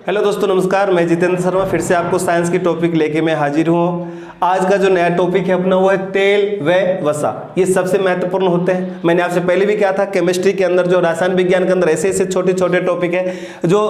Hello दोस्तों, नमस्कार। मैं जितेंद्र शर्मा फिर से आपको साइंस की टॉपिक लेके मैं हाजिर हूँ। आज का जो नया टॉपिक है अपना वो है तेल व वसा। ये सबसे महत्वपूर्ण होते हैं। मैंने आपसे पहले भी कहा था केमिस्ट्री के अंदर, जो रसायन विज्ञान के अंदर ऐसे ऐसे छोटे छोटे टॉपिक है जो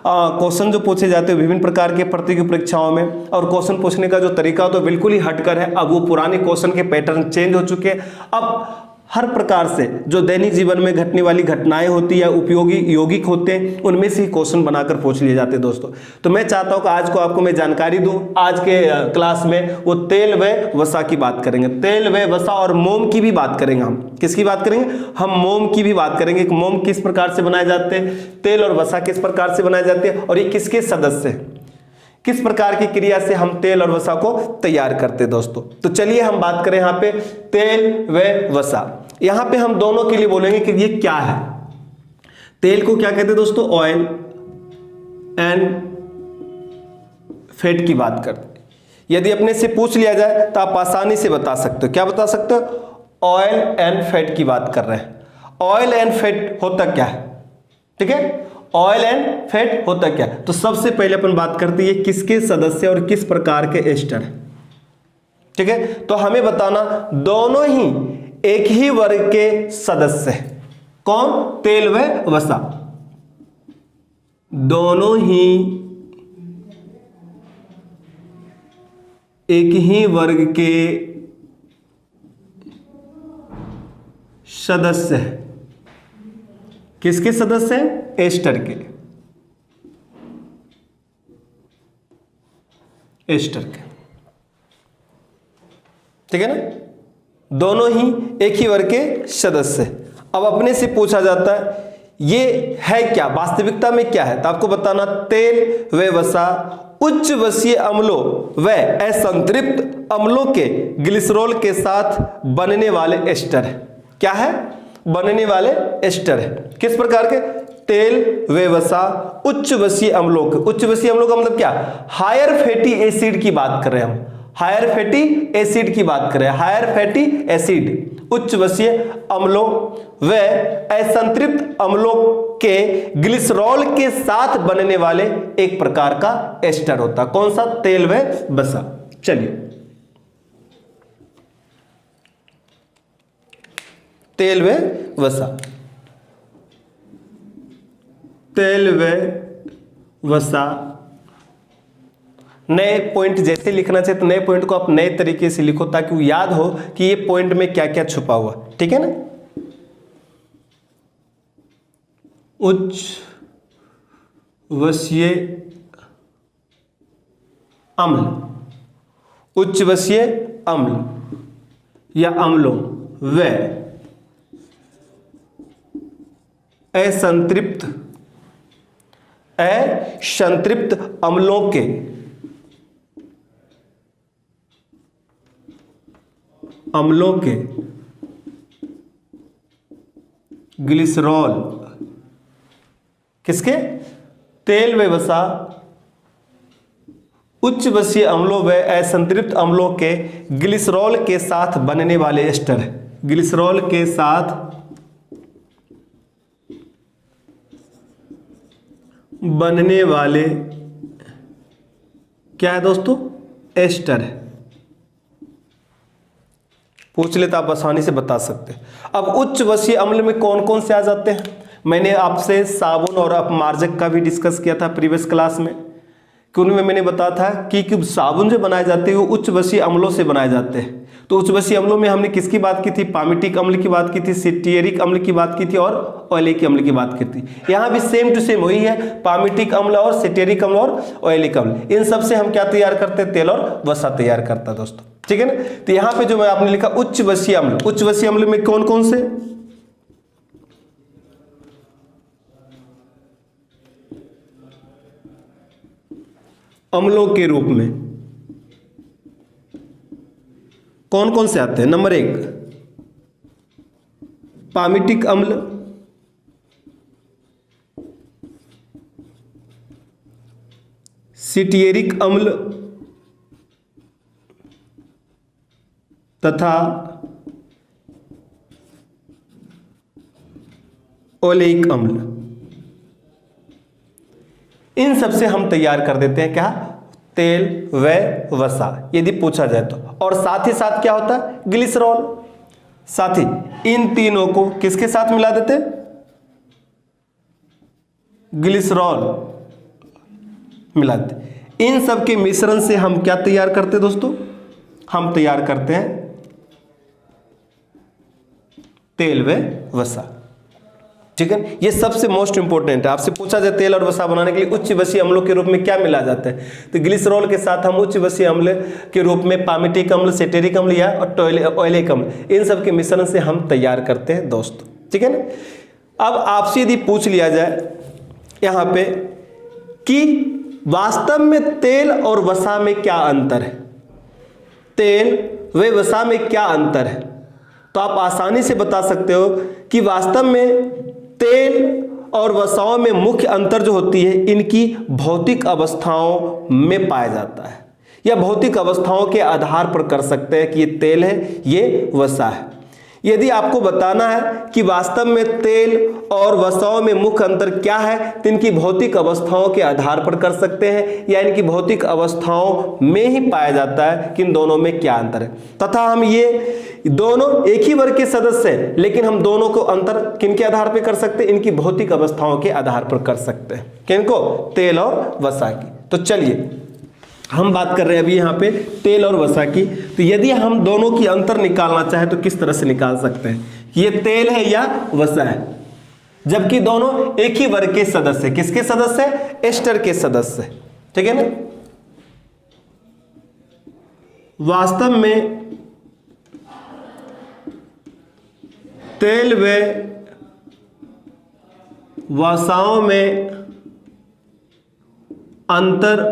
क्वेश्चन जो पूछे जाते हैं विभिन्न प्रकार के प्रतियोगी परीक्षाओं में, और क्वेश्चन पूछने का जो तरीका तो बिल्कुल ही हटकर है। अब वो पुराने क्वेश्चन के पैटर्न चेंज हो चुके हैं। अब हर प्रकार से जो दैनिक जीवन में घटने वाली घटनाएं होती है, उपयोगी यौगिक होते हैं, उनमें से ही क्वेश्चन बनाकर पूछ लिए जाते हैं दोस्तों। तो मैं चाहता हूं कि आज को आपको मैं जानकारी दूं। आज के क्लास में वो तेल व वसा की बात करेंगे। तेल व वसा और मोम की भी बात करेंगे। हम किसकी बात करेंगे? हम मोम की भी बात करेंगे कि मोम किस प्रकार से बनाए जाते हैं, तेल और वसा किस प्रकार से बनाए जाते हैं, और ये किसके सदस्य हैं, किस प्रकार की क्रिया से हम तेल और वसा को तैयार करते हैं दोस्तों। तो चलिए हम बात करें यहाँ पे तेल व वसा। यहां पे हम दोनों के लिए बोलेंगे कि ये क्या है। तेल को क्या कहते हैं दोस्तों? ऑयल एंड फैट की बात करते हैं। यदि अपने से पूछ लिया जाए तो आप आसानी से बता सकते हो। क्या बता सकते हो? ऑयल एंड फैट की बात कर रहे हैं। ऑयल एंड फैट होता क्या है? ठीक है, ऑयल एंड फैट होता क्या है? तो सबसे पहले अपन बात करते हैं किसके सदस्य और किस प्रकार के एस्टर है। ठीक है, तो हमें बताना दोनों ही एक ही वर्ग के सदस्य हैं। कौन? तेल व वसा। दोनों ही एक ही वर्ग के सदस्य हैं। किसके सदस्य हैं? एस्टर के। एस्टर के, ठीक है ना। दोनों ही एक ही वर्ग के सदस्य। अब अपने से पूछा जाता है ये है क्या, वास्तविकता में क्या है? तो आपको बताना तेल व वसा उच्च वसीय अम्लों व असंतृप्त अम्लों के ग्लिसरॉल के साथ बनने वाले एस्टर है। क्या है? बनने वाले एस्टर है। किस प्रकार के? तेल व वसा उच्च वसीय अम्लों के। उच्च वसीय अम्लों का मतलब क्या? हायर फैटी एसिड की बात कर रहे हैं हम। हायर फैटी एसिड की बात करें। हायर फैटी एसिड उच्च वसीय अम्लों व असंतृप्त अम्लों के ग्लिसरॉल के साथ बनने वाले एक प्रकार का एस्टर होता। कौन सा? तेल व वसा। चलिए, तेल व वसा। तेल व वसा नए पॉइंट जैसे लिखना चाहिए तो नए पॉइंट को आप नए तरीके से लिखो ताकि वो याद हो कि ये पॉइंट में क्या क्या छुपा हुआ। ठीक है ना। उच्च वसीय अम्ल, उच्च वसीय अम्ल या अम्लों व असंतृप्त अम्लों के ग्लिसरॉल। किसके? तेल व वसा उच्च वसीय अम्लों व असंतृप्त अम्लों के ग्लिसरॉल के साथ बनने वाले एस्टर है। ग्लिसरॉल के साथ बनने वाले क्या है दोस्तों? एस्टर है। पूछ ले तो आप आसानी से बता सकते हैं। अब उच्च वसीय अम्ल में कौन कौन से आ जाते हैं? मैंने आपसे साबुन और अपमार्जक का भी डिस्कस किया था प्रीवियस क्लास में, कि उनमें मैंने बताया था कि साबुन जो बनाए जाते हैं वो उच्च वसीय अम्लों से बनाए जाते हैं। तो उच्च वसीय अम्लों में हमने किसकी बात की थी? पामिटिक अम्ल की बात की थी, सिटियरिक अम्ल की बात की थी और ऑयलिक अम्ल की बात की थी। यहाँ भी सेम टू सेम वही है, पामिटिक अम्ल और सिटियरिक अम्ल और ऑयलिक अम्ल। इन सब से हम क्या तैयार करते हैं? तेल और वसा तैयार करता है दोस्तों। ठीक है ना। तो यहाँ पे जो मैं आपने लिखा उच्च वसीय अम्ल, उच्च वसीय अम्ल में कौन कौन से? अम्लों के रूप में कौन कौन से आते हैं? नंबर 1 पामिटिक अम्ल, सिटियरिक अम्ल तथा ओलेइक अम्ल। इन सब से हम तैयार कर देते हैं क्या, तेल व वसा, यदि पूछा जाए तो। और साथ ही साथ क्या होता है, ग्लिसरॉल। साथ ही इन तीनों को किसके साथ मिला देते, ग्लिसरॉल मिला देते। इन सब के मिश्रण से हम क्या तैयार करते हैं दोस्तों, हम तैयार करते हैं तेल व वसा। ठीक है, ये सबसे मोस्ट इंपॉर्टेंट है। आपसे पूछा जाए तेल और वसा बनाने के लिए उच्च वसीय अम्लों के रूप में क्या मिला जाता है, तो ग्लिसरॉल के साथ हम उच्च वसीय अम्ल के रूप में पामिटिक अम्ल, सेटेरिक अम्ल या ऑयलिक अम्ल, इन सब के मिश्रण से हम तैयार करते हैं दोस्तों। ठीक है ना। अब आपसे यदि पूछ लिया जाए यहां पे कि वास्तव में तेल और वसा में क्या अंतर है, तेल व वसा में क्या अंतर है, तो आप आसानी से बता सकते हो कि वास्तव में तेल और वसाओं में मुख्य अंतर जो होती है इनकी भौतिक अवस्थाओं में पाया जाता है, या भौतिक अवस्थाओं के आधार पर कर सकते हैं कि ये तेल है, ये वसा है। यदि आपको बताना है कि वास्तव में तेल और वसाओं में मुख्य अंतर क्या है, तो इनकी भौतिक अवस्थाओं के आधार पर कर सकते हैं, या इनकी भौतिक अवस्थाओं में ही पाया जाता है कि इन दोनों में क्या अंतर है। तथा हम ये दोनों एक ही वर्ग के सदस्य हैं, लेकिन हम दोनों को अंतर किनके आधार पर कर सकते हैं, इनकी भौतिक अवस्थाओं के आधार पर कर सकते हैं। किनको, तेल और वसा की। तो चलिए हम बात कर रहे हैं अभी यहाँ पे तेल और वसा की। तो यदि हम दोनों की अंतर निकालना चाहें तो किस तरह से निकाल सकते हैं, ये तेल है या वसा है, जबकि दोनों एक ही वर्ग के सदस्य, किसके सदस्य, एस्टर के सदस्य। ठीक है ना। वास्तव में तेल व वसाओं में अंतर,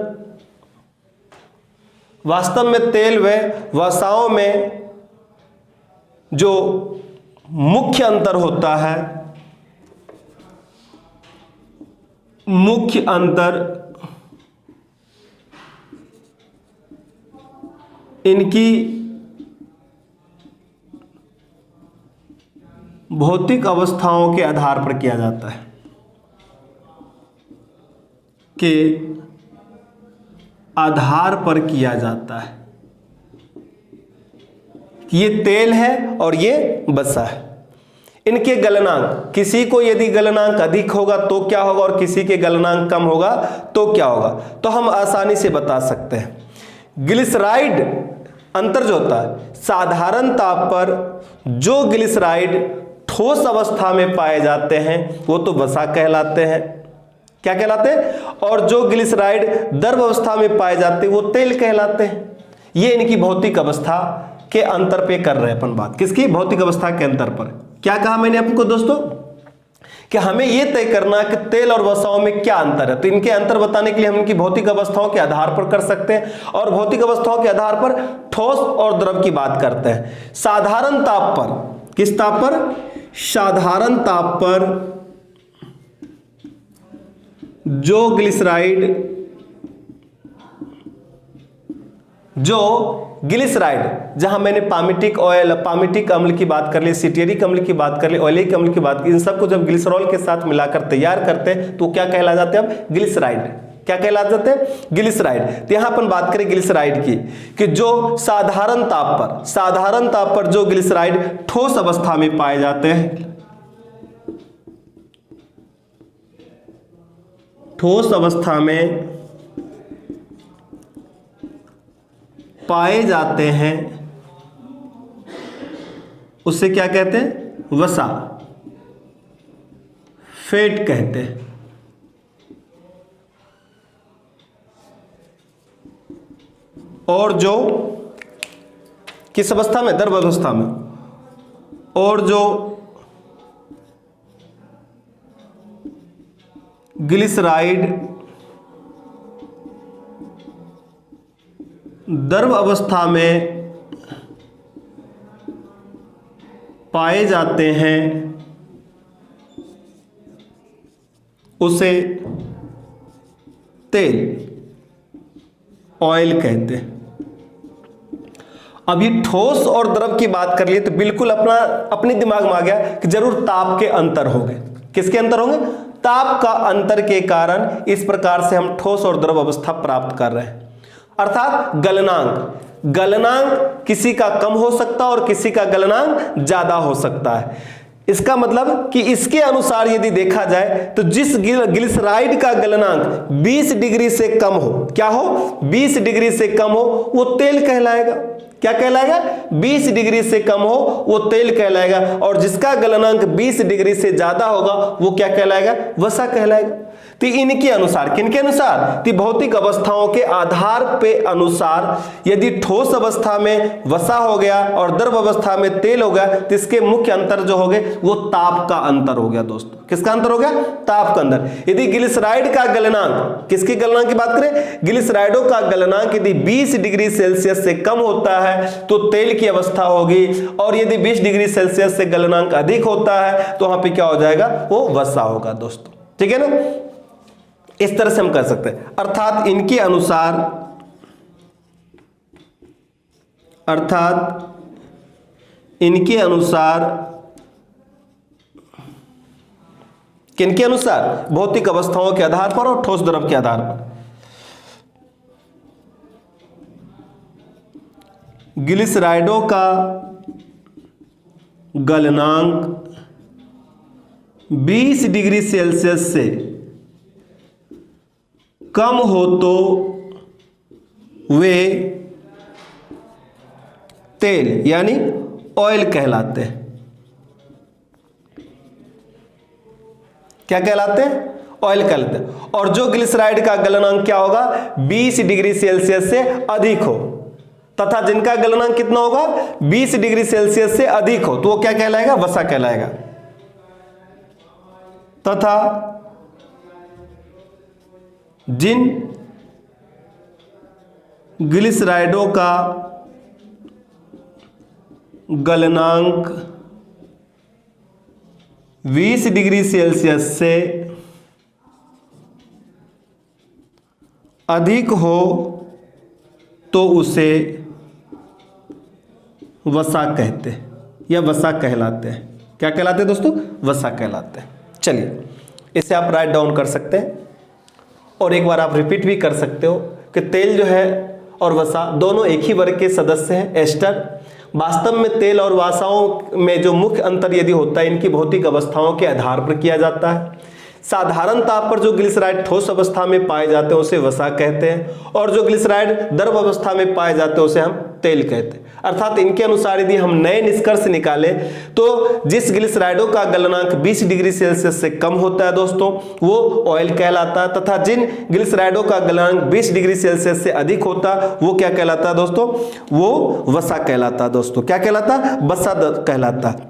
वास्तव में तेल व वसाओं में जो मुख्य अंतर होता है, मुख्य अंतर इनकी भौतिक अवस्थाओं के आधार पर किया जाता है, के आधार पर किया जाता है कि ये तेल है और ये वसा है। इनके गलनांक, किसी को यदि गलनांक अधिक होगा तो क्या होगा और किसी के गलनांक कम होगा तो क्या होगा, तो हम आसानी से बता सकते हैं। ग्लिसराइड अंतर जो होता है, साधारण ताप पर जो ग्लिसराइड ठोस अवस्था में पाए जाते हैं वो तो वसा कहलाते हैं, क्या कहलाते हैं, और जो ग्लिसराइड द्रव अवस्था में पाए जाते हैं वो तेल कहलाते हैं। ये इनकी भौतिक अवस्था के अंतर पे कर रहे हैं अपन बात, किसकी, भौतिक अवस्था के अंतर पर। क्या कहा मैंने आपको दोस्तों कि हमें यह तय करना कि तेल और वसाओं में क्या अंतर है, तो इनके अंतर बताने के लिए हम इनकी भौतिक अवस्थाओं के आधार पर कर सकते हैं, और भौतिक अवस्थाओं के आधार पर ठोस और द्रव की बात करते हैं। साधारण ताप पर, किस ताप पर, साधारण ताप पर जो ग्लिसराइड, जहां मैंने पामिटिक ऑयल, पामिटिक अम्ल की बात कर ली, सिटियरिक अम्ल की बात कर ली, ऑयलिक अम्ल की बात की, इन सबको जब ग्लिसरॉल के साथ मिलाकर तैयार करते हैं तो क्या कहला जाते हैं, अब ग्लिसराइड, क्या कहला जाते हैं, ग्लिसराइड। तो यहां अपन बात करें ग्लिसराइड की कि जो साधारण ताप पर जो ग्लिसराइड ठोस अवस्था में पाए जाते हैं, ठोस अवस्था में पाए जाते हैं, उससे क्या कहते हैं, वसा, फैट कहते हैं। और जो किस अवस्था में, द्रव अवस्था में, और जो ग्लिसराइड द्रव अवस्था में पाए जाते हैं उसे तेल, ऑयल कहते हैं। अब ये ठोस और द्रव की बात कर लिए तो बिल्कुल अपने दिमाग में आ गया कि जरूर ताप के अंतर हो गए, किसके अंतर होंगे? ताप का अंतर के कारण इस प्रकार से हम ठोस और द्रव अवस्था प्राप्त कर रहे हैं। अर्थात गलनांक किसी का कम हो सकता है और किसी का गलनांक ज्यादा हो सकता है। इसका मतलब कि इसके अनुसार यदि देखा जाए तो जिस ग्लिसराइड का गलनांक 20 डिग्री से कम हो, क्या हो? 20 डिग्री से कम हो, वो तेल कहलाएगा। क्या कहलाएगा? 20 डिग्री से कम हो वो तेल कहलाएगा। और जिसका गलनांक 20 डिग्री से ज्यादा होगा वो क्या कहलाएगा? वसा कहलाएगा। तो इनके अनुसार, किनके अनुसार? तो भौतिक अवस्थाओं के आधार पे अनुसार यदि ठोस अवस्था में वसा हो गया और द्रव अवस्था में तेल हो गया तो इसके मुख्य अंतर जो हो गए वो ताप का अंतर हो गया। दोस्तों किसका अंतर हो गया? ताप का अंतर। यदि ग्लिसराइड का गलनांक, किसकी गलनांक की बात करें? ग्लिसराइडों का गलनांक यदि 20 डिग्री सेल्सियस से कम होता है तो तेल की अवस्था होगी, और यदि 20 डिग्री सेल्सियस से गलनांक अधिक होता है तो वहां पर क्या हो जाएगा? वो वसा होगा। दोस्तों ठीक है ना? इस तरह से हम कर सकते हैं। अर्थात इनके अनुसार किनके अनुसार? भौतिक अवस्थाओं के आधार पर और ठोस द्रव के आधार पर ग्लिसराइडों का गलनांक 20 डिग्री सेल्सियस से कम हो तो वे तेल यानी ऑयल कहलाते हैं। क्या कहलाते हैं? ऑयल कहलाते हैं। और जो ग्लिसराइड का गलनांक क्या होगा? 20 डिग्री सेल्सियस से अधिक हो, तथा जिनका गलनांक कितना होगा? 20 डिग्री सेल्सियस से अधिक हो तो वो क्या कहलाएगा? वसा कहलाएगा। तथा जिन ग्लिसराइडों का गलनांक 20 डिग्री सेल्सियस से अधिक हो तो उसे वसा कहते हैं या वसा कहलाते हैं। क्या कहलाते हैं दोस्तों? वसा कहलाते हैं। चलिए इसे आप राइट डाउन कर सकते हैं और एक बार आप रिपीट भी कर सकते हो कि तेल जो है और वसा दोनों एक ही वर्ग के सदस्य हैं, एस्टर। वास्तव में तेल और वसाओं में जो मुख्य अंतर यदि होता है इनकी भौतिक अवस्थाओं के आधार पर किया जाता है। साधारण ताप पर जो ग्लिसराइड ठोस अवस्था में पाए जाते हैं उसे वसा कहते हैं, और जो ग्लिसराइड द्रव अवस्था में पाए जाते हैं उसे हम तेल कहते हैं। अर्थात इनके अनुसार यदि हम नए निष्कर्ष निकालें तो जिस ग्लिसराइडों का गलनांक 20 डिग्री सेल्सियस से कम होता है दोस्तों वो ऑयल कहलाता है, तथा जिन ग्लिसराइडों का गलनांक 20 डिग्री सेल्सियस से अधिक होता है वो क्या कहलाता है दोस्तों? वो वसा कहलाता है। दोस्तों क्या कहलाता है? वसा कहलाता है।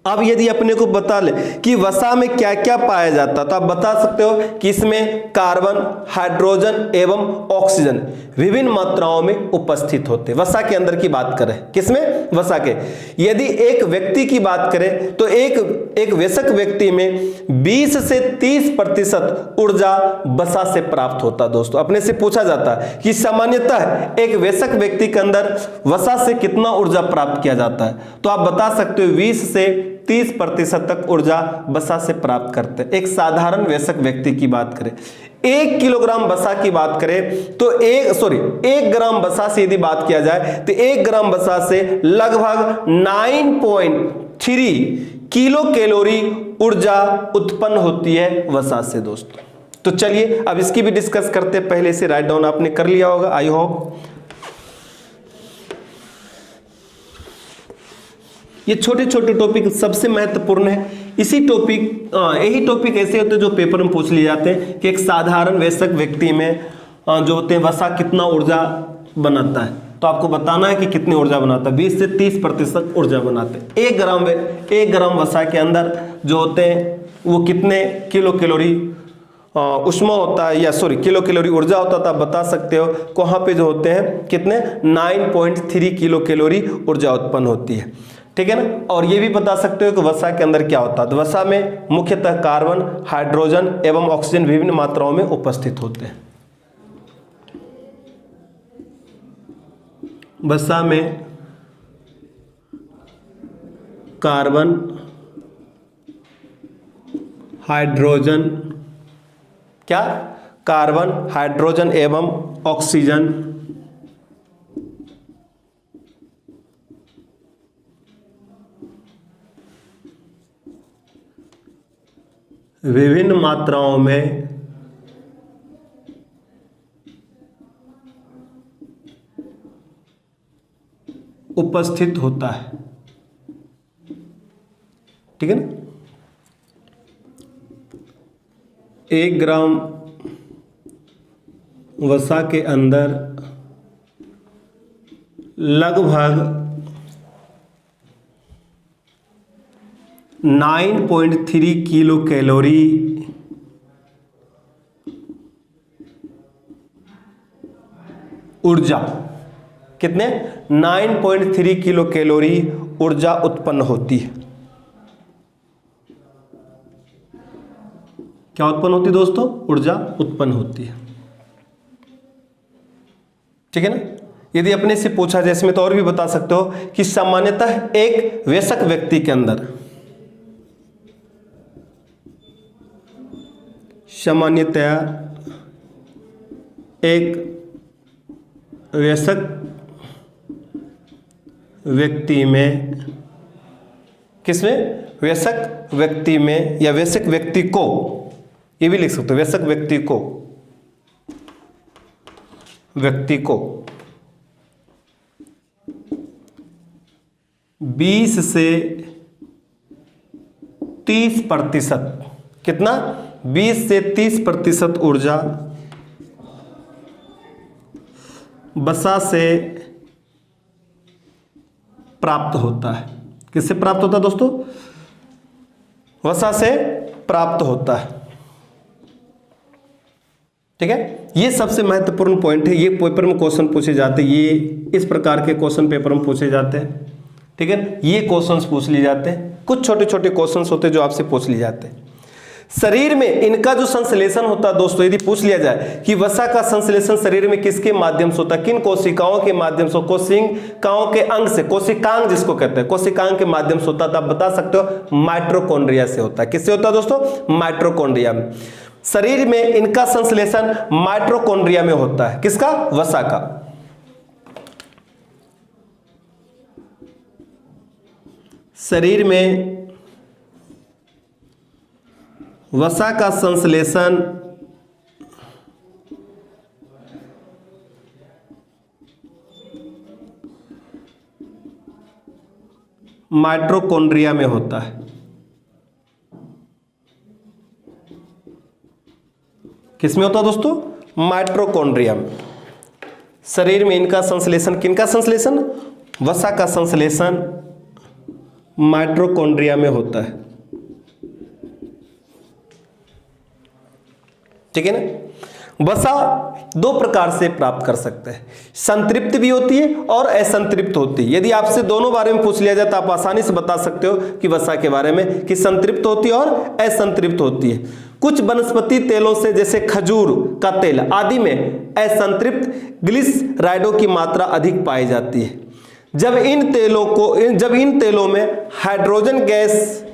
अब यदि अपने को बता ले कि वसा में क्या क्या पाया जाता है तो आप बता सकते हो कि इसमें कार्बन, हाइड्रोजन एवं ऑक्सीजन विभिन्न मात्राओं में उपस्थित होते हैं। वसा के अंदर की बात करें, किसमें? वसा के। यदि एक व्यक्ति की बात करें तो एक वयस्क व्यक्ति में 20 से 30% ऊर्जा वसा से प्राप्त होता है। दोस्तों अपने से पूछा जाता है कि सामान्यतः एक वयस्क व्यक्ति के अंदर वसा से कितना ऊर्जा प्राप्त किया जाता है, तो आप बता सकते हो 20 से 30% तक ऊर्जा वसा से प्राप्त करते हैं। एक साधारण वयस्क व्यक्ति की बात करें, 1 किलोग्राम वसा की बात करें तो 1 ग्राम वसा से यदि बात किया जाए तो 1 ग्राम वसा से लगभग 9.3 किलो कैलोरी ऊर्जा उत्पन्न होती है वसा से। दोस्तों तो चलिए अब इसकी भी डिस्कस करते हैं। पहले से राइट डाउन आपने कर लिया होगा, आई होप। ये छोटे छोटे टॉपिक सबसे महत्वपूर्ण है। यही टॉपिक ऐसे होते हैं जो पेपर में पूछ लिए जाते हैं कि एक साधारण वयस्क व्यक्ति में जो होते हैं वसा कितना ऊर्जा बनाता है, तो आपको बताना है कि कितनी ऊर्जा बनाता है। 20 से 30% ऊर्जा बनाते हैं। 1 ग्राम वसा के अंदर जो होते हैं वो कितने किलो कैलोरी उष्मा होता है, या किलो कैलोरी ऊर्जा होता था, बता सकते हो। वहाँ पे जो होते हैं कितने 9.3 किलो कैलोरी ऊर्जा उत्पन्न होती है, ठीक है ना। और ये भी बता सकते हो कि वसा के अंदर क्या होता है। तो वसा में मुख्यतः कार्बन, हाइड्रोजन एवं ऑक्सीजन विभिन्न मात्राओं में उपस्थित होते हैं। वसा में कार्बन, हाइड्रोजन, क्या, कार्बन, हाइड्रोजन एवं ऑक्सीजन विभिन्न मात्राओं में उपस्थित होता है। ठीक है ना। 1 ग्राम वसा के अंदर लगभग 9.3 किलो कैलोरी ऊर्जा, कितने, 9.3 किलो कैलोरी ऊर्जा उत्पन्न होती है। क्या उत्पन्न होती है दोस्तों, ऊर्जा उत्पन्न होती है। ठीक है ना। यदि अपने से पूछा जाए, इसमें तो और भी बता सकते हो कि सामान्यतः एक वयस्क व्यक्ति के अंदर, सामान्यतया एक वयस्क व्यक्ति में, किसमें, वयस्क व्यक्ति में या वयस्क व्यक्ति को, ये भी लिख सकते हो, वयस्क व्यक्ति को, व्यक्ति को 20 से 30%, कितना, 20 से 30% ऊर्जा वसा से प्राप्त होता है। किससे प्राप्त होता है दोस्तों, वसा से प्राप्त होता है। ठीक है। ये सबसे महत्वपूर्ण पॉइंट है, ये पेपर में क्वेश्चन पूछे जाते हैं, ये इस प्रकार के क्वेश्चन पेपर में पूछे जाते हैं। ठीक है, ये क्वेश्चंस पूछ लिए जाते हैं, कुछ छोटे छोटे क्वेश्चंस होते हैं जो आपसे पूछ लिए जाते हैं। शरीर में इनका जो संश्लेषण होता है दोस्तों, यदि पूछ लिया जाए कि वसा का संश्लेषण शरीर में किसके माध्यम से होता है, किन कोशिकाओं के माध्यम से, कोशिकाओं के अंग से, कोशिकांग जिसको कहते हैं, कोशिकांग के माध्यम से होता है, तो आप बता सकते हो माइटोकॉन्ड्रिया से होता है। किससे होता है दोस्तों, माइटोकॉन्ड्रिया में। शरीर में इनका संश्लेषण माइटोकॉन्ड्रिया में होता है, किसका, वसा का। शरीर में वसा का संश्लेषण माइटोकॉन्ड्रिया में होता है। किसमें होता है दोस्तों, माइटोकॉन्ड्रिया में। शरीर में इनका संश्लेषण, किनका संश्लेषण, वसा का संश्लेषण माइटोकॉन्ड्रिया में होता है। ठीक है ना। वसा दो प्रकार से प्राप्त कर सकते हैं, संतृप्त भी होती है और असंतृप्त होती है। यदि आपसे दोनों बारे में पूछ लिया जाए तो आप आसानी से बता सकते हो कि वसा के बारे में कि संतृप्त होती है और असंतृप्त होती है। कुछ वनस्पति तेलों से, जैसे खजूर का तेल आदि में असंतृप्त ग्लिसराइडों की मात्रा अधिक पाई जाती है। जब इन तेलों में हाइड्रोजन गैस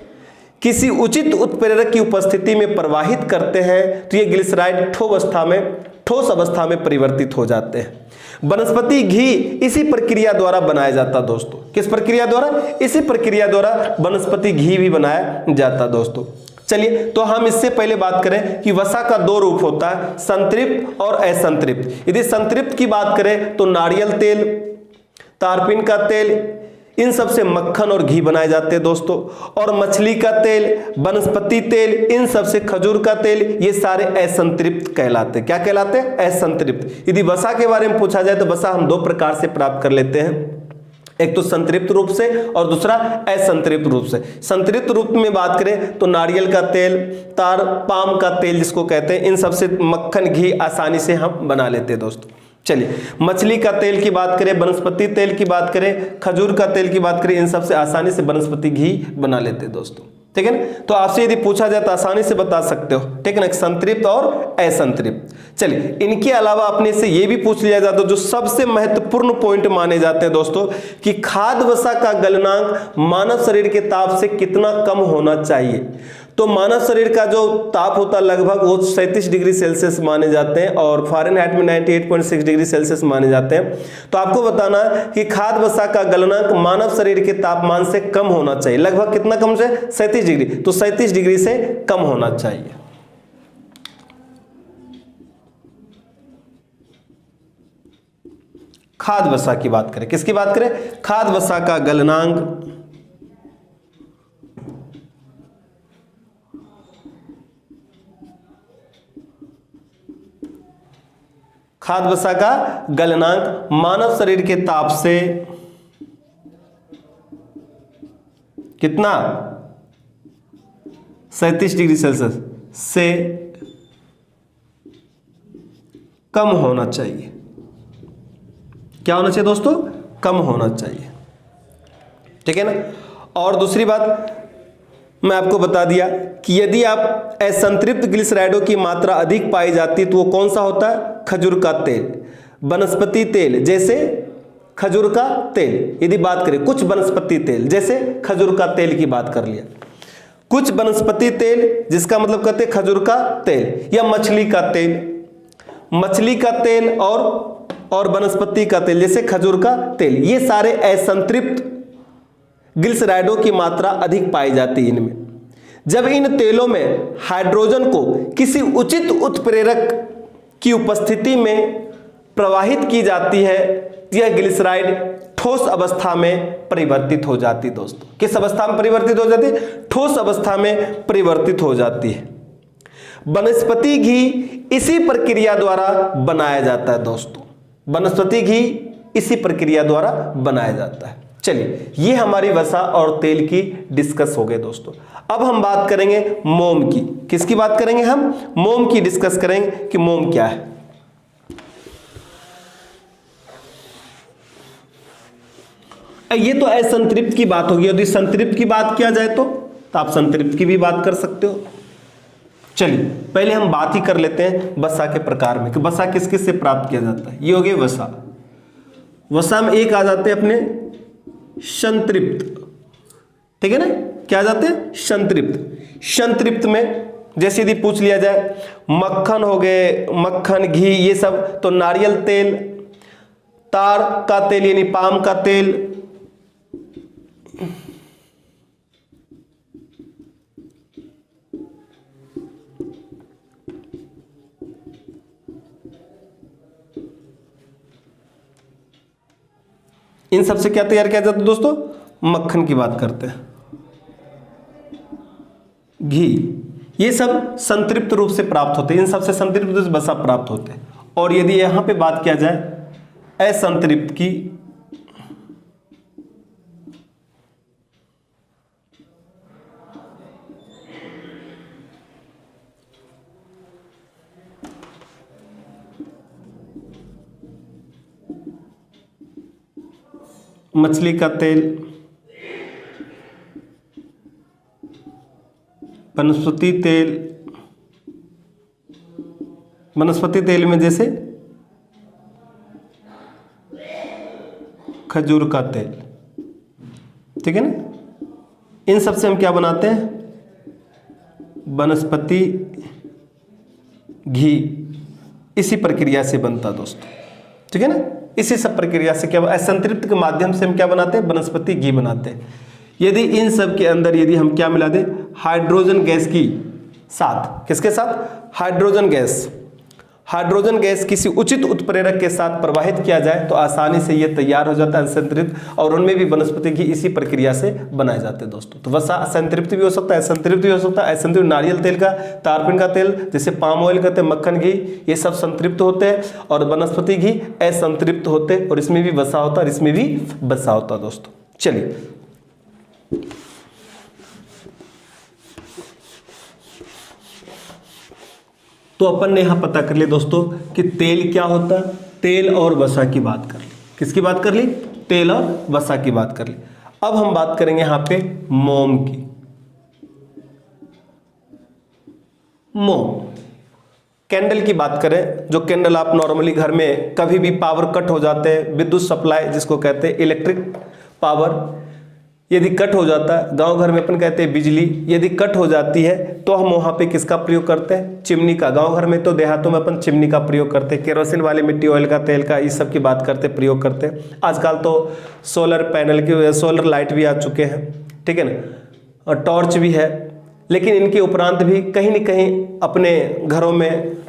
किसी उचित उत्प्रेरक की उपस्थिति में प्रवाहित करते हैं तो ये ग्लिसराइड ठोस अवस्था में परिवर्तित हो जाते हैं। वनस्पति घी इसी प्रक्रिया द्वारा बनाया जाता है दोस्तों। किस प्रक्रिया द्वारा, इसी प्रक्रिया द्वारा वनस्पति घी भी बनाया जाता है दोस्तों। चलिए, तो हम इससे पहले बात करें कि वसा का दो रूप होता है, संतृप्त और असंतृप्त। यदि संतृप्त की बात करें तो नारियल तेल, तारपीन का तेल, इन सब से मक्खन और घी बनाए जाते हैं दोस्तों। और मछली का तेल, वनस्पति तेल, इन सब से खजूर का तेल, ये सारे असंतृप्त कहलाते हैं। क्या कहलाते हैं, असंतृप्त। यदि वसा के बारे में पूछा जाए तो वसा हम दो प्रकार से प्राप्त कर लेते हैं, एक तो संतृप्त रूप से और दूसरा असंतृप्त रूप से। संतृप्त रूप में बात करें तो नारियल का तेल, पाम का तेल जिसको कहते हैं, इन सब से मक्खन घी आसानी से हम बना लेते हैं दोस्तों। चलिए, मछली का तेल की बात करें, वनस्पति तेल की बात करें, खजूर का तेल की बात करें, इन सब से आसानी से वनस्पति घी बना लेते हैं दोस्तों। ठीक है ना। तो आपसे यदि पूछा जाए तो आसानी से बता सकते हो, ठीक है ना, संतृप्त और असंतृप्त। चलिए, इनके अलावा अपने से यह भी पूछ लिया जाता है, जो सबसे महत्वपूर्ण पॉइंट माने जाते हैं दोस्तों, कि खाद्य वसा का गलनांक मानव शरीर के ताप से कितना कम होना चाहिए। तो मानव शरीर का जो ताप होता है लगभग वो 37 डिग्री सेल्सियस माने जाते हैं और फ़ारेनहाइट में 98.6 डिग्री सेल्सियस माने जाते हैं। तो आपको बताना कि खाद्य वसा का गलनांक मानव शरीर के तापमान से कम होना चाहिए। लगभग कितना कम से? 37 डिग्री। तो 37 डिग्री से कम होना चाहिए। खाद्य वसा की बात करें, किसकी बात करें? खाद्य वसा का गलनांक खाद्य वसा का गलनांक मानव शरीर के ताप से कितना? 37 डिग्री सेल्सियस से कम होना चाहिए। क्या होना चाहिए दोस्तों? कम होना चाहिए। ठीक है ना। और दूसरी बात मैं आपको बता दिया कि यदि आप असंतृप्त ग्लिसराइडों की मात्रा अधिक पाई जाती है तो वो कौन सा होता है? खजूर का तेल, वनस्पति तेल, जैसे खजूर का तेल। यदि बात करें कुछ वनस्पति तेल, जैसे खजूर का तेल की बात कर लिया, कुछ वनस्पति तेल जिसका मतलब कहते हैं खजूर का तेल, या मछली का तेल, मछली का तेल और वनस्पति का तेल जैसे खजूर का तेल, ये सारे असंतृप्त ग्लिसराइडों की मात्रा अधिक पाई जाती है इनमें। जब इन तेलों में हाइड्रोजन को किसी उचित उत्प्रेरक की उपस्थिति में प्रवाहित की जाती है, यह ग्लिसराइड ठोस अवस्था में परिवर्तित हो जाती है। दोस्तों किस अवस्था में परिवर्तित हो जाती है? ठोस अवस्था में परिवर्तित हो जाती है। वनस्पति घी इसी प्रक्रिया द्वारा बनाया जाता है। दोस्तों वनस्पति घी इसी प्रक्रिया द्वारा बनाया जाता है। चलिए ये हमारी वसा और तेल की डिस्कस हो गए दोस्तों। अब हम बात करेंगे मोम की। किसकी बात करेंगे? हम मोम की डिस्कस करेंगे कि मोम क्या है। ये तो असंतृप्त की बात होगी। यदि संतृप्त की बात किया जाए तो आप संतृप्त की भी बात कर सकते हो। चलिए पहले हम बात ही कर लेते हैं वसा के प्रकार में कि वसा किस किस से प्राप्त किया जाता है। ये हो गए वसा। वसा में एक आ जाते हैं अपने संतृप्त। ठीक है ना। क्या आ जाते हैं? संतृप्त। संतृप्त में जैसे यदि पूछ लिया जाए मक्खन हो गए, मक्खन, घी, ये सब, तो नारियल तेल, ताड़ का तेल यानी पाम का तेल, इन सब से क्या तैयार किया जाता है दोस्तों? मक्खन की बात करते हैं, घी, ये सब संतृप्त रूप से प्राप्त होते हैं। इन सब से संतृप्त रूप से वसा प्राप्त होते हैं। और यदि यहां पे बात किया जाए असंतृप्त की, मछली का तेल, वनस्पति तेल, वनस्पति तेल में जैसे खजूर का तेल। ठीक है ना। इन सब से हम क्या बनाते हैं? वनस्पति घी इसी प्रक्रिया से बनता दोस्तों। ठीक है ना। इसी सब प्रक्रिया से क्या असंतृप्त के माध्यम से हम क्या बनाते हैं? वनस्पति घी बनाते हैं। यदि इन सब के अंदर यदि हम क्या मिला दें? हाइड्रोजन गैस की साथ, किसके साथ? Hydrogen gas. हाइड्रोजन गैस किसी उचित उत्प्रेरक के साथ प्रवाहित किया जाए तो आसानी से ये तैयार हो जाता है असंतृप्त, और उनमें भी वनस्पति घी इसी प्रक्रिया से बनाए जाते हैं दोस्तों। तो वसा असंतृप्त भी हो सकता है, असंतृप्त भी हो सकता है। असंतृप्त नारियल तेल का, तारपीन का तेल, जैसे पाम ऑयल कहते हैं, मक्खन घी, ये सब संतृप्त होते हैं, और वनस्पति घी असंतृप्त होते हैं, और इसमें भी वसा होता है और इसमें भी वसा होता है दोस्तों। चलिए तो अपन ने यहां पता कर लिया दोस्तों कि तेल क्या होता है, तेल और वसा की बात कर ली। किसकी बात कर ली? तेल और वसा की बात कर ली। अब हम बात करेंगे यहां पे मोम की। मोम, कैंडल की बात करें, जो कैंडल आप नॉर्मली घर में कभी भी पावर कट हो जाते हैं, विद्युत सप्लाई जिसको कहते हैं इलेक्ट्रिक पावर, यदि कट हो जाता है, गांव घर में अपन कहते हैं बिजली, यदि कट हो जाती है तो हम वहां पे किसका प्रयोग करते हैं? चिमनी का। गांव घर में तो देहातों में अपन चिमनी का प्रयोग करते हैं, केरोसिन वाले मिट्टी ऑयल का, तेल का, इस सब की बात करते प्रयोग करते हैं। आजकल तो सोलर पैनल की, सोलर लाइट भी आ चुके हैं, ठीक है ना, और टॉर्च भी है। लेकिन इनके उपरांत भी कहीं न कहीं अपने घरों में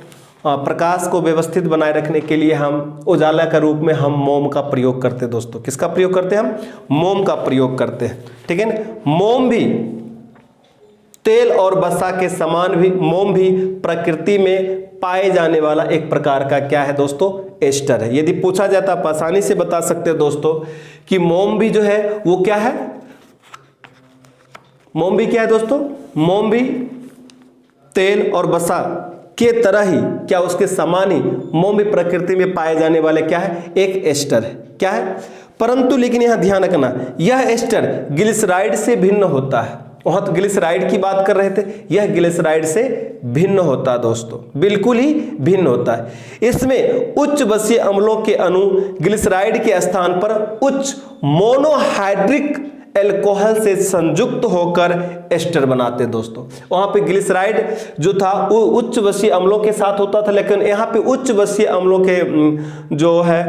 प्रकाश को व्यवस्थित बनाए रखने के लिए हम उजाला का रूप में हम मोम का प्रयोग करते हैं दोस्तों। किसका प्रयोग करते हैं हम? मोम का प्रयोग करते हैं, ठीक है ना। मोम भी तेल और वसा के समान भी मोम भी प्रकृति में पाए जाने वाला एक प्रकार का क्या है दोस्तों? एस्टर है। यदि पूछा जाता आप आसानी से बता सकते हो दोस्तों कि मोम भी जो है वो क्या है? मोम भी क्या है दोस्तों? मोम भी तेल और वसा के तरह ही, क्या उसके समान ही मोम भी प्रकृति में पाए जाने वाले क्या है? एक एस्टर है। क्या है? परंतु लेकिन यहां ध्यान रखना, यह एस्टर ग्लिसराइड से भिन्न होता है। वहां तो ग्लिसराइड की बात कर रहे थे, यह ग्लिसराइड से भिन्न होता है दोस्तों, बिल्कुल ही भिन्न होता है। इसमें उच्च बसीय अम्लों के अणु ग्लिसराइड के स्थान पर उच्च मोनोहाइड्रिक एल्कोहल से संयुक्त होकर एस्टर बनाते दोस्तों। वहां पे ग्लिसराइड जो था वो उच्च बसीय अम्लों के साथ होता था, लेकिन यहाँ पे उच्च बसीय अम्लों के जो है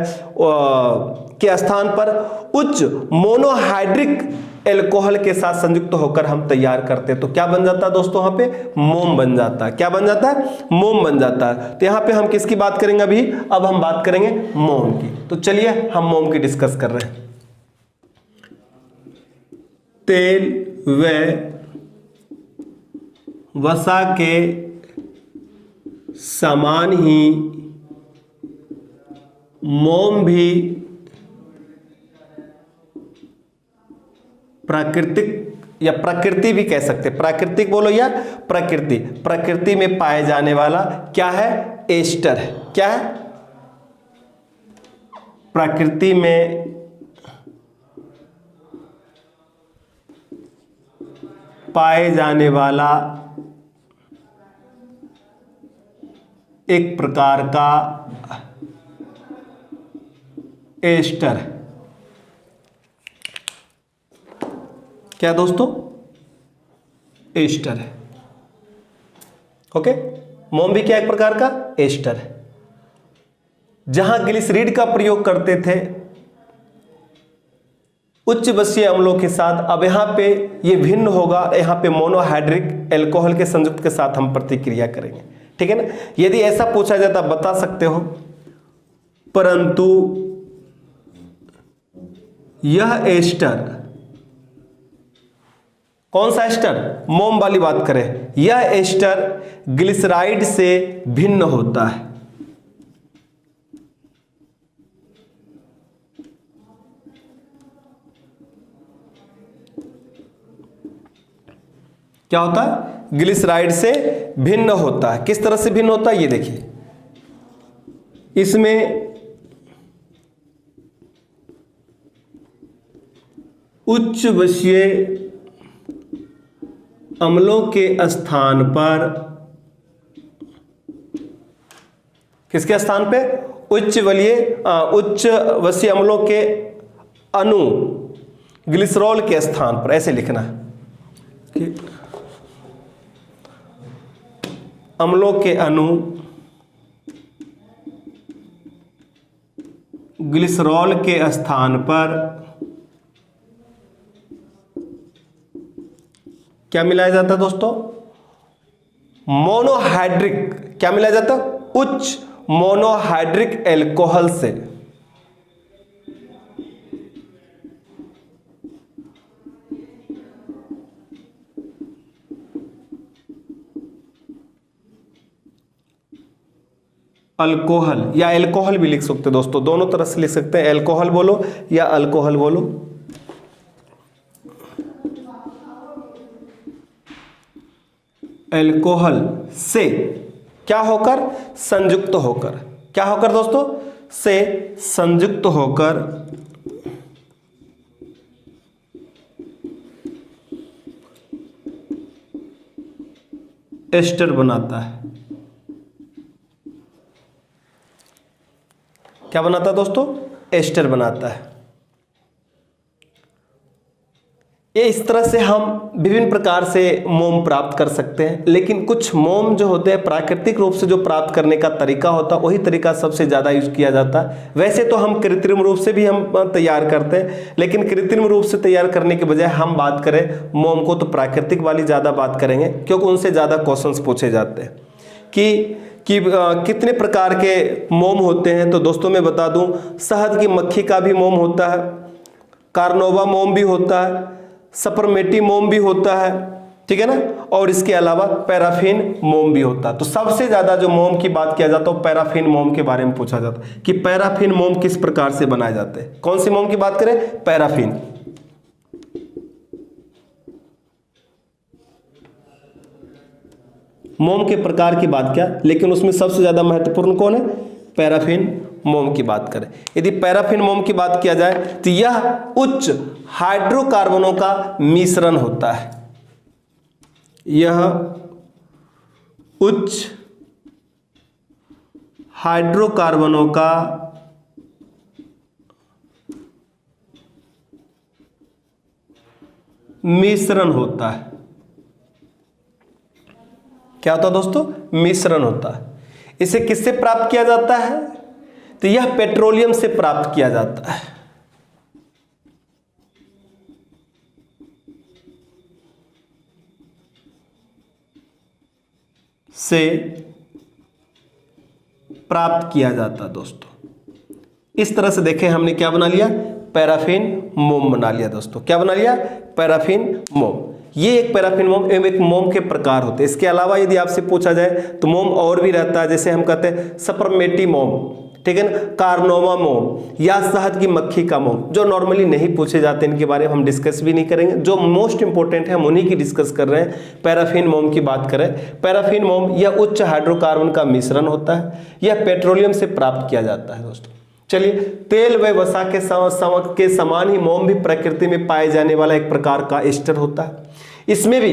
के स्थान पर उच्च मोनोहाइड्रिक एल्कोहल के साथ संयुक्त होकर हम तैयार करते हैं। तो क्या बन जाता है दोस्तों? वहां पे मोम बन जाता है। क्या बन जाता है? मोम बन जाता है। तो यहाँ पे हम किसकी बात करेंगे अभी? अब हम बात करेंगे मोम की। तो चलिए हम मोम की डिस्कस कर रहे हैं। तेल व वसा के समान ही मोम भी प्राकृतिक या प्रकृति भी कह सकते, प्राकृतिक बोलो या प्रकृति, प्रकृति में पाए जाने वाला क्या है? एस्टर है। क्या है? प्रकृति में पाए जाने वाला एक प्रकार का एस्टर है। क्या दोस्तों? एस्टर है। ओके, मोम भी क्या एक प्रकार का एस्टर है। जहां ग्लिसरीड का प्रयोग करते थे उच्च बसीय अम्लों के साथ, अब यहां पे ये भिन्न होगा, यहां पे मोनोहाइड्रिक एल्कोहल के संयुक्त के साथ हम प्रतिक्रिया करेंगे, ठीक है ना। यदि ऐसा पूछा जाता बता सकते हो, परंतु यह एस्टर, कौन सा एस्टर? मोम वाली बात करें, यह एस्टर ग्लिसराइड से भिन्न होता है। क्या होता है? ग्लिसराइड से भिन्न होता है। किस तरह से भिन्न होता है? ये देखिए, इसमें उच्च बसीय अम्लों के स्थान पर, किसके स्थान पे? उच्च बसीय अम्लों के अणु ग्लिसरॉल के स्थान पर, ऐसे लिखना है, अम्लों के अणु ग्लिसरॉल के स्थान पर क्या मिलाया जाता है दोस्तों? मोनोहाइड्रिक। क्या मिलाया जाता? उच्च मोनोहाइड्रिक एल्कोहल से। अल्कोहल या एल्कोहल भी लिख सकते दोस्तों, दोनों तरह से लिख सकते हैं, एल्कोहल बोलो या अल्कोहल बोलो। एल्कोहल से क्या होकर? संयुक्त होकर। क्या होकर दोस्तों? से संयुक्त होकर एस्टर बनाता है। क्या बनाता है दोस्तों? एस्टर बनाता है। ये इस तरह से हम विभिन्न प्रकार से मोम प्राप्त कर सकते हैं, लेकिन कुछ मोम जो होते हैं प्राकृतिक रूप से जो प्राप्त करने का तरीका होता है वही तरीका सबसे ज़्यादा यूज किया जाता है। वैसे तो हम कृत्रिम रूप से भी हम तैयार करते हैं, लेकिन कृत्रिम रूप से तैयार करने के बजाय हम बात करें मोम को तो प्राकृतिक वाली ज़्यादा बात करेंगे, क्योंकि उनसे ज़्यादा क्वेश्चंस पूछे जाते हैं कि कितने प्रकार के मोम होते हैं। तो दोस्तों मैं बता दूं, शहद की मक्खी का भी मोम होता है, कार्नोवा मोम भी होता है, सपरमेटी मोम भी होता है, ठीक है ना, और इसके अलावा पैराफिन मोम भी होता है। तो सबसे ज्यादा जो मोम की बात किया जाता है पैराफिन मोम के बारे में पूछा जाता है कि पैराफिन मोम किस प्रकार से बनाए जाते हैं। कौन सी मोम की बात करें? पैराफिन। मोम के प्रकार की बात क्या, लेकिन उसमें सबसे ज्यादा महत्वपूर्ण कौन है? पैराफिन मोम की बात करें। यदि पैराफिन मोम की बात किया जाए तो यह उच्च हाइड्रोकार्बनों का मिश्रण होता है। यह उच्च हाइड्रोकार्बनों का मिश्रण होता है। क्या होता है दोस्तों? मिश्रण होता है। इसे किससे प्राप्त किया जाता है? तो यह पेट्रोलियम से प्राप्त किया जाता है। से प्राप्त किया जाता है दोस्तों। इस तरह से देखें, हमने क्या बना लिया? पैराफिन मोम बना लिया दोस्तों। क्या बना लिया? पैराफिन मोम। ये एक पैराफिन मोम एक मोम के प्रकार होते हैं। इसके अलावा यदि आपसे पूछा जाए तो मोम और भी रहता है, जैसे हम कहते हैं सपरमेटी मोम, ठीक है ना, कार्नोवा मोम या शहद की मक्खी का मोम, जो नॉर्मली नहीं पूछे जाते, इनके बारे में हम डिस्कस भी नहीं करेंगे। जो मोस्ट इंपॉर्टेंट है हम उन्हीं की डिस्कस कर रहे हैं। पैराफिन मोम की बात करें, पैराफिन मोम यह उच्च हाइड्रोकार्बन का मिश्रण होता है। यह पेट्रोलियम से प्राप्त किया जाता है दोस्तों। चलिए, तेल व वसा के समान ही मोम भी प्रकृति में पाए जाने वाला एक प्रकार का एस्टर होता है। इसमें भी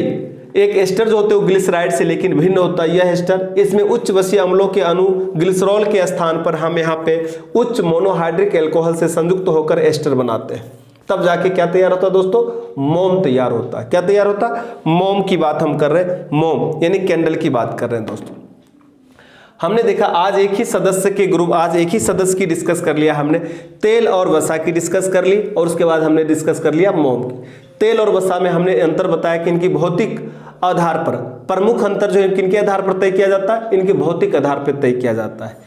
एक एस्टर जो होते हैं ग्लिसराइड से लेकिन भिन्न होता है। यह एस्टर, इसमें उच्च वसीय अम्लों के अणु ग्लिसरॉल के स्थान पर हम यहाँ पे उच्च मोनोहाइड्रिक एल्कोहल से संयुक्त होकर एस्टर बनाते हैं, तब जाके क्या तैयार होता है दोस्तों? मोम तैयार होता है। क्या तैयार होता है? मोम की बात हम कर रहे हैं, मोम यानी कैंडल की बात कर रहे हैं दोस्तों। हमने देखा आज एक ही सदस्य की डिस्कस कर लिया हमने, तेल और वसा की डिस्कस कर ली, और उसके बाद हमने डिस्कस कर लिया मोम की। तेल और वसा में हमने अंतर बताया कि इनकी भौतिक आधार पर, प्रमुख अंतर जो है किनके आधार पर तय किया जाता है? इनके भौतिक आधार पर तय किया जाता है।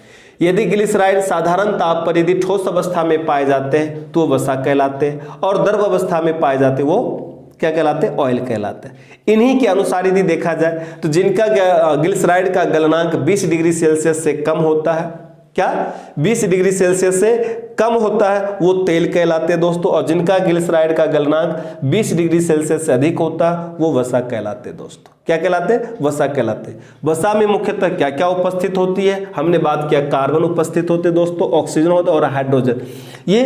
यदि ग्लिसराइड साधारण ताप पर यदि ठोस अवस्था में पाए जाते हैं तो वो वसा कहलाते हैं, और द्रव अवस्था में पाए जाते हैं वो क्या कहलाते हैं? ऑयल कहलाते हैं। इन्हीं के अनुसार यदि देखा जाए तो जिनका ग्लिसराइड का गलनांक 20 डिग्री सेल्सियस से कम होता है, क्या 20 डिग्री सेल्सियस से कम होता है, वो तेल कहलाते हैं दोस्तों, और जिनका ग्लिसराइड का गलनांक 20 डिग्री सेल्सियस से अधिक होता है वो वसा कहलाते हैं दोस्तों। क्या कहलाते हैं? वसा कहलाते हैं। वसा में मुख्यतः क्या क्या उपस्थित होती है? हमने बात किया, कार्बन उपस्थित होते हैं दोस्तों, ऑक्सीजन होता है और हाइड्रोजन, ये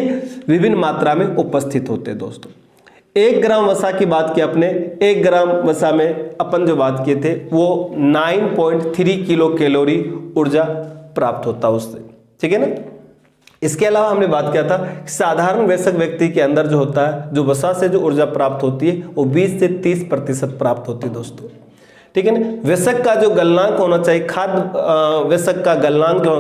विभिन्न मात्रा में उपस्थित होते हैं दोस्तों। 1 ग्राम वसा की बात की अपने, 1 ग्राम वसा में अपन जो बात किए थे वो 9.3 किलो कैलोरी ऊर्जा प्राप्त होता है उससे, ठीक है ना। इसके अलावा हमने बात किया था साधारण वयस्क व्यक्ति के अंदर जो होता है, जो वसा से जो ऊर्जा प्राप्त होती है वो 20 से 30% प्राप्त होती है दोस्तों, ठीक है ना। वयस्क का जो गलनांक होना चाहिए, वयस्क का गलनांक जो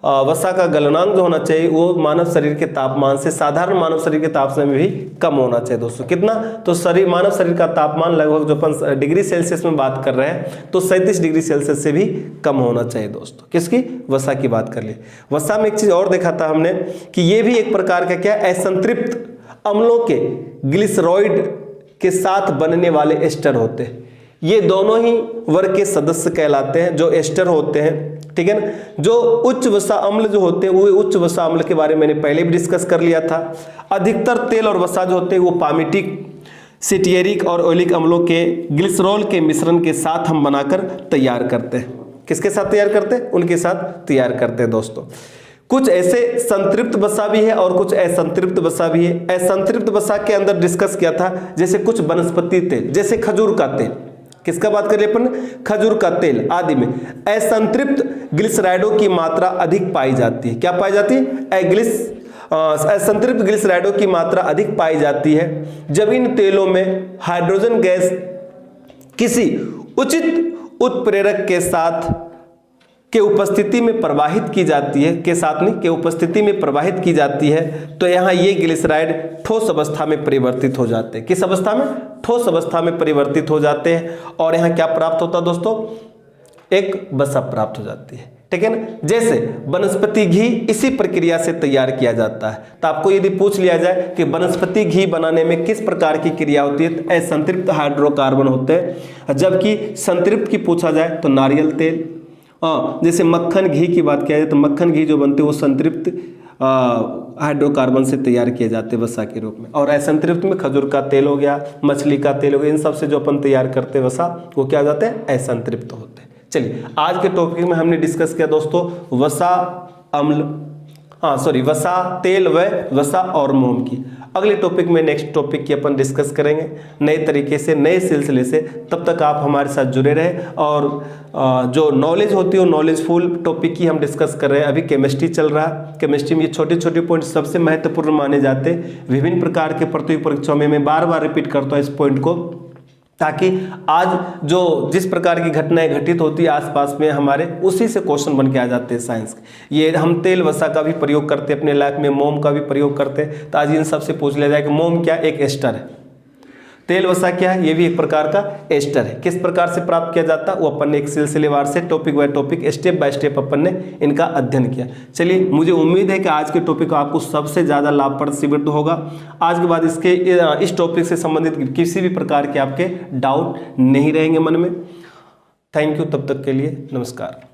वसा का गलनांक जो होना चाहिए वो मानव शरीर के तापमान से, साधारण मानव शरीर के तापमान में भी कम होना चाहिए दोस्तों। कितना? तो मानव शरीर का तापमान लगभग जो अपन डिग्री सेल्सियस में बात कर रहे हैं तो 37 डिग्री सेल्सियस से भी कम होना चाहिए दोस्तों। किसकी? वसा की बात कर ली। वसा में एक चीज और देखा था हमने कि ये भी एक प्रकार का क्या, असंतृप्त अम्लों के ग्लिसरॉइड के साथ बनने एस्टर एस्टर होते हैं। ये दोनों ही वर्ग के सदस्य कहलाते हैं जो एस्टर होते हैं, ठीक है ना। जो उच्च वसा अम्ल जो होते हैं वो उच्च वसा अम्ल के बारे में मैंने पहले भी डिस्कस कर लिया था। अधिकतर तेल और वसा जो होते हैं वो पामिटिक, सिटियरिक और ओलिक अम्लों के ग्लिसरॉल के मिश्रण के साथ हम बनाकर तैयार करते हैं। किसके साथ तैयार करते हैं? उनके साथ तैयार करते हैं दोस्तों। कुछ ऐसे संतृप्त वसा भी है और कुछ असंतृप्त वसा भी है। असंतृप्त वसा के अंदर डिस्कस किया था जैसे कुछ वनस्पति तेल, जैसे खजूर का तेल, किसका बात करिए अपन? खजूर का तेल आदि में असंतृप्त ग्लिसराइडों की मात्रा अधिक पाई जाती है। क्या पाई जाती है? असंतृप्त ग्लिसराइडों की मात्रा अधिक पाई जाती है जब इन तेलों में हाइड्रोजन गैस किसी उचित उत्प्रेरक के साथ के उपस्थिति में प्रवाहित की जाती है, के साथ नहीं, के उपस्थिति में प्रवाहित की जाती है, तो यहाँ ये ग्लिसराइड ठोस अवस्था में परिवर्तित हो जाते हैं। किस अवस्था में? ठोस अवस्था में परिवर्तित हो जाते हैं और यहाँ क्या प्राप्त होता है दोस्तों? एक वसा प्राप्त हो जाती है। ठीक है ना? जैसे वनस्पति घी इसी प्रक्रिया से तैयार किया जाता है। तो आपको यदि पूछ लिया जाए कि वनस्पति घी बनाने में किस प्रकार की क्रिया होती है, तो असंतृप्त हाइड्रोकार्बन होते हैं। जबकि संतृप्त की पूछा जाए तो नारियल तेल, जैसे मक्खन घी की बात किया जाए तो मक्खन घी जो बनते हैं वो संतृप्त हाइड्रोकार्बन से तैयार किए जाते हैं वसा के रूप में। और असंतृप्त में खजूर का तेल हो गया, मछली का तेल हो गया, इन सब से जो अपन तैयार करते हैं वसा, वो क्या जाते हैं? असंतृप्त होते हैं। चलिए, आज के टॉपिक में हमने डिस्कस किया दोस्तों वसा अम्ल, वसा तेल व वसा और मोम की। अगले टॉपिक में नेक्स्ट टॉपिक की अपन डिस्कस करेंगे नए तरीके से, नए सिलसिले से। तब तक आप हमारे साथ जुड़े रहे और जो नॉलेज होती है वो नॉलेजफुल टॉपिक की हम डिस्कस कर रहे हैं। अभी केमिस्ट्री चल रहा है, केमिस्ट्री में ये छोटे छोटे पॉइंट सबसे महत्वपूर्ण माने जाते हैं। विभिन्न प्रकार के प्रतियोगी परीक्षाओं में मैं बार बार रिपीट करता हूँ इस पॉइंट को, ताकि आज जो जिस प्रकार की घटनाएं घटित होती है आसपास में हमारे, उसी से क्वेश्चन बन के आ जाते हैं साइंस के। ये हम तेल वसा का भी प्रयोग करते हैं अपने लाइफ में, मोम का भी प्रयोग करते हैं। तो आज इन सब से पूछ लिया जाए कि मोम क्या? एक एस्टर है। तेल वसा क्या है? ये भी एक प्रकार का एस्टर है। किस प्रकार से प्राप्त किया जाता है वो अपन ने एक सिलसिलेवार से topic by topic, step by step अपन ने इनका अध्ययन किया। चलिए, मुझे उम्मीद है कि आज के टॉपिक आपको सबसे ज़्यादा लाभप्रद सिद्ध होगा। आज के बाद इस टॉपिक से संबंधित किसी भी प्रकार के आपके डाउट नहीं रहेंगे मन में। थैंक यू, तब तक के लिए नमस्कार।